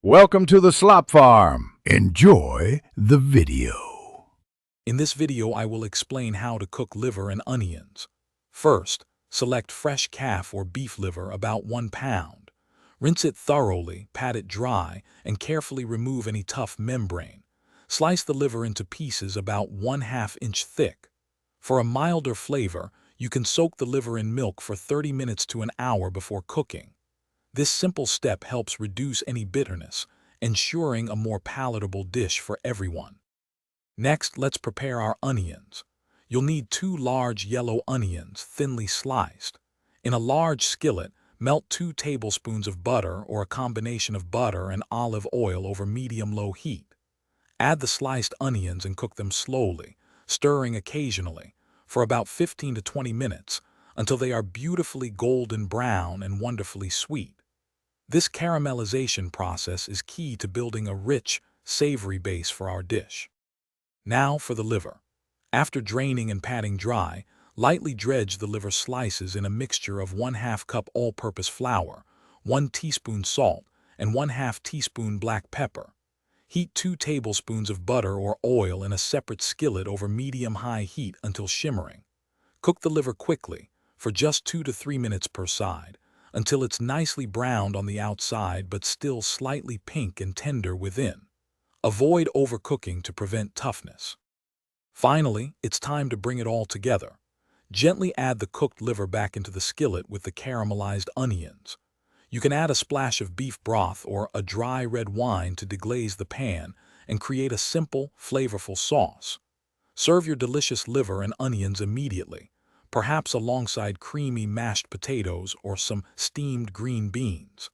Welcome to the Slop Farm. Enjoy the video. In this video, I will explain how to cook liver and onions. First, select fresh calf or beef liver about 1 pound. Rinse it thoroughly, pat it dry, and carefully remove any tough membrane. Slice the liver into pieces about 1/2 inch thick. For a milder flavor, you can soak the liver in milk for 30 minutes to an hour before cooking. This simple step helps reduce any bitterness, ensuring a more palatable dish for everyone. Next, let's prepare our onions. You'll need 2 large yellow onions, thinly sliced. In a large skillet, melt 2 tablespoons of butter or a combination of butter and olive oil over medium-low heat. Add the sliced onions and cook them slowly, stirring occasionally, for about 15 to 20 minutes, until they are beautifully golden brown and wonderfully sweet. This caramelization process is key to building a rich, savory base for our dish. Now for the liver. After draining and patting dry, lightly dredge the liver slices in a mixture of 1/2 cup all-purpose flour, 1 teaspoon salt, and 1/2 teaspoon black pepper. Heat 2 tablespoons of butter or oil in a separate skillet over medium-high heat until shimmering. Cook the liver quickly, for just 2 to 3 minutes per side, until it's nicely browned on the outside but still slightly pink and tender within. Avoid overcooking to prevent toughness. Finally, it's time to bring it all together. Gently add the cooked liver back into the skillet with the caramelized onions. You can add a splash of beef broth or a dry red wine to deglaze the pan and create a simple, flavorful sauce. Serve your delicious liver and onions immediately, perhaps alongside creamy mashed potatoes or some steamed green beans.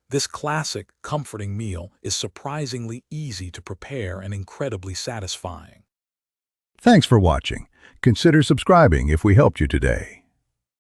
This classic, comforting meal is surprisingly easy to prepare and incredibly satisfying. Thanks for watching. Consider subscribing if we helped you today.